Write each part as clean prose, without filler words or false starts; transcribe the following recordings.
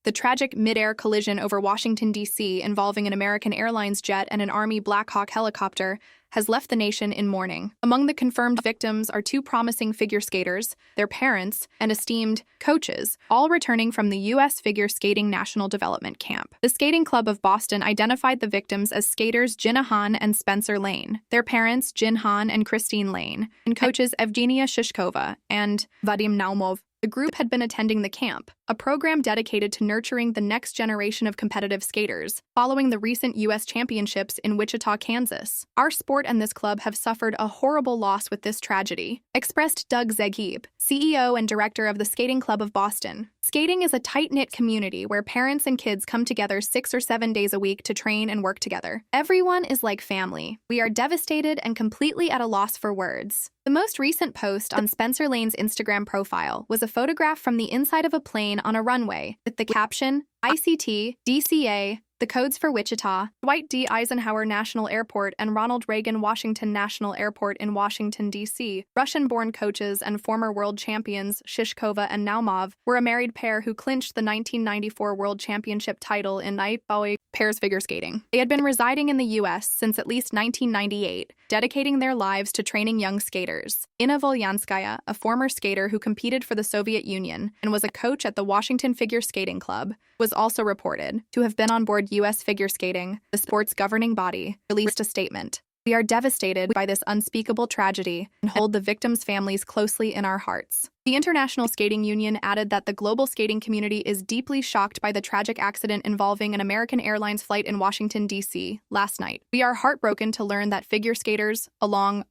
The tragic mid-air collision over Washington, D.C. involving an American Airlines jet and an Army Black Hawk helicopter has left the nation in mourning. Among the confirmed victims are two promising figure skaters, their parents, and esteemed coaches, all returning from the U.S. Figure Skating National Development Camp. The Skating Club of Boston identified the victims as skaters Jinna Han and Spencer Lane, their parents Jin Han and Christine Lane, and coaches Evgenia Shishkova and Vadim Naumov. The group had been attending the camp, a program dedicated to nurturing the next generation of competitive skaters, following the recent U.S. Championships in Wichita, Kansas. Our sport and this club have suffered a horrible loss with this tragedy, expressed Doug Zegheeb, CEO and director of the Skating Club of Boston. Skating is a tight-knit community where parents and kids come together 6 or 7 days a week to train and work together. Everyone is like family. We are devastated and completely at a loss for words. The most recent post on Spencer Lane's Instagram profile was a photograph from the inside of a plane on a runway with the caption, ICT, DCA, the codes for Wichita, Dwight D. Eisenhower National Airport and Ronald Reagan Washington National Airport in Washington, D.C. Russian-born coaches and former world champions Shishkova and Naumov were a married pair who clinched the 1994 World Championship title in Naiboy pairs figure skating. They had been residing in the U.S. since at least 1998, dedicating their lives to training young skaters. Inna Volyanskaya, a former skater who competed for the Soviet Union and was a coach at the Washington Figure Skating Club, was also reported to have been on board U.S. Figure Skating. The sport's governing body released a statement. We are devastated by this unspeakable tragedy and hold the victims' families closely in our hearts. The International Skating Union added that the global skating community is deeply shocked by the tragic accident involving an American Airlines flight in Washington, D.C. last night. We are heartbroken to learn that figure skaters, along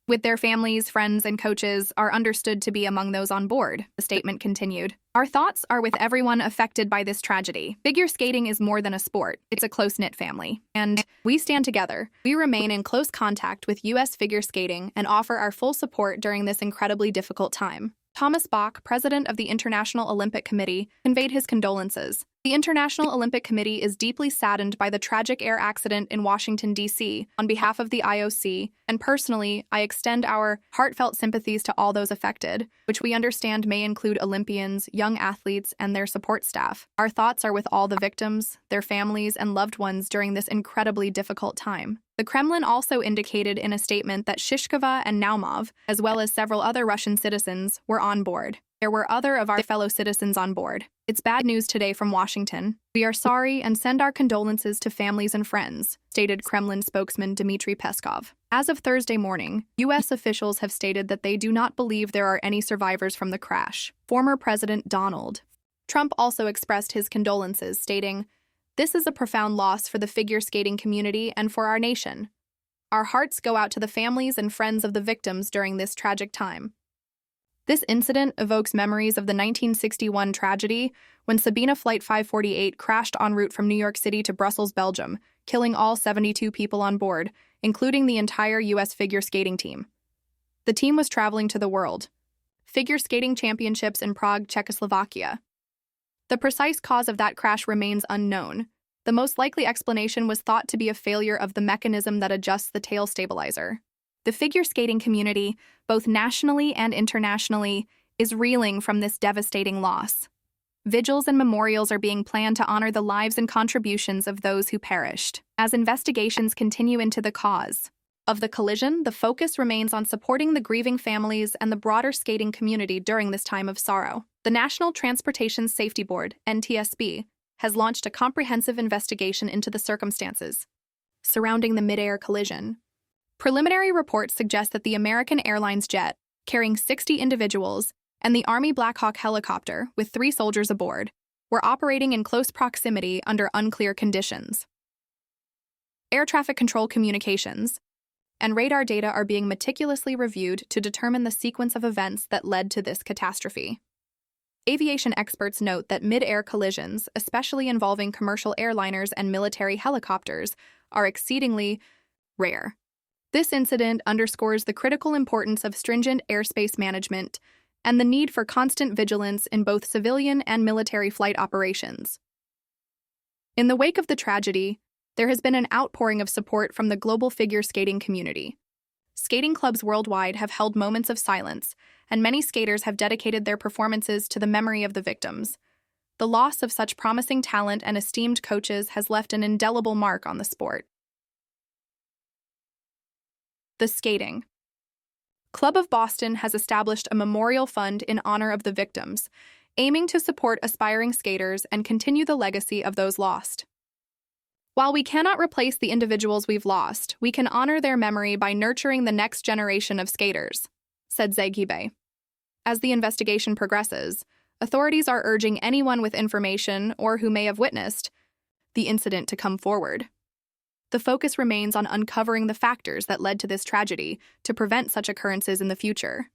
with their families, friends, and coaches, are understood to be among those on board, the statement continued. Our thoughts are with everyone affected by this tragedy. Figure skating is more than a sport. It's a close-knit family. And we stand together. We remain in close contact with U.S. Figure Skating and offer our full support during this incredibly difficult time. Thomas Bach, president of the International Olympic Committee, conveyed his condolences. The International Olympic Committee is deeply saddened by the tragic air accident in Washington, D.C. On behalf of the IOC, and personally, I extend our heartfelt sympathies to all those affected, which we understand may include Olympians, young athletes, and their support staff. Our thoughts are with all the victims, their families, and loved ones during this incredibly difficult time. The Kremlin also indicated in a statement that Shishkova and Naumov, as well as several other Russian citizens, were on board. There were other of our fellow citizens on board. It's bad news today from Washington. We are sorry and send our condolences to families and friends, stated Kremlin spokesman Dmitry Peskov. As of Thursday morning, U.S. officials have stated that they do not believe there are any survivors from the crash. Former President Donald Trump also expressed his condolences, stating, "This is a profound loss for the figure skating community and for our nation. Our hearts go out to the families and friends of the victims during this tragic time." This incident evokes memories of the 1961 tragedy when Sabina Flight 548 crashed en route from New York City to Brussels, Belgium, killing all 72 people on board, including the entire U.S. figure skating team. The team was traveling to the World Figure Skating Championships in Prague, Czechoslovakia. The precise cause of that crash remains unknown. The most likely explanation was thought to be a failure of the mechanism that adjusts the tail stabilizer. The figure skating community, both nationally and internationally, is reeling from this devastating loss. Vigils and memorials are being planned to honor the lives and contributions of those who perished. As investigations continue into the cause of the collision, the focus remains on supporting the grieving families and the broader skating community during this time of sorrow. The National Transportation Safety Board, NTSB, has launched a comprehensive investigation into the circumstances surrounding the mid-air collision. Preliminary reports suggest that the American Airlines jet, carrying 60 individuals, and the Army Black Hawk helicopter, with 3 soldiers aboard, were operating in close proximity under unclear conditions. Air traffic control communications and radar data are being meticulously reviewed to determine the sequence of events that led to this catastrophe. Aviation experts note that mid-air collisions, especially involving commercial airliners and military helicopters, are exceedingly rare. This incident underscores the critical importance of stringent airspace management and the need for constant vigilance in both civilian and military flight operations. In the wake of the tragedy, there has been an outpouring of support from the global figure skating community. Skating clubs worldwide have held moments of silence, and many skaters have dedicated their performances to the memory of the victims. The loss of such promising talent and esteemed coaches has left an indelible mark on the sport. The Skating Club of Boston has established a memorial fund in honor of the victims, aiming to support aspiring skaters and continue the legacy of those lost. While we cannot replace the individuals we've lost, we can honor their memory by nurturing the next generation of skaters, said Zegibe. As the investigation progresses, authorities are urging anyone with information or who may have witnessed the incident to come forward. The focus remains on uncovering the factors that led to this tragedy to prevent such occurrences in the future.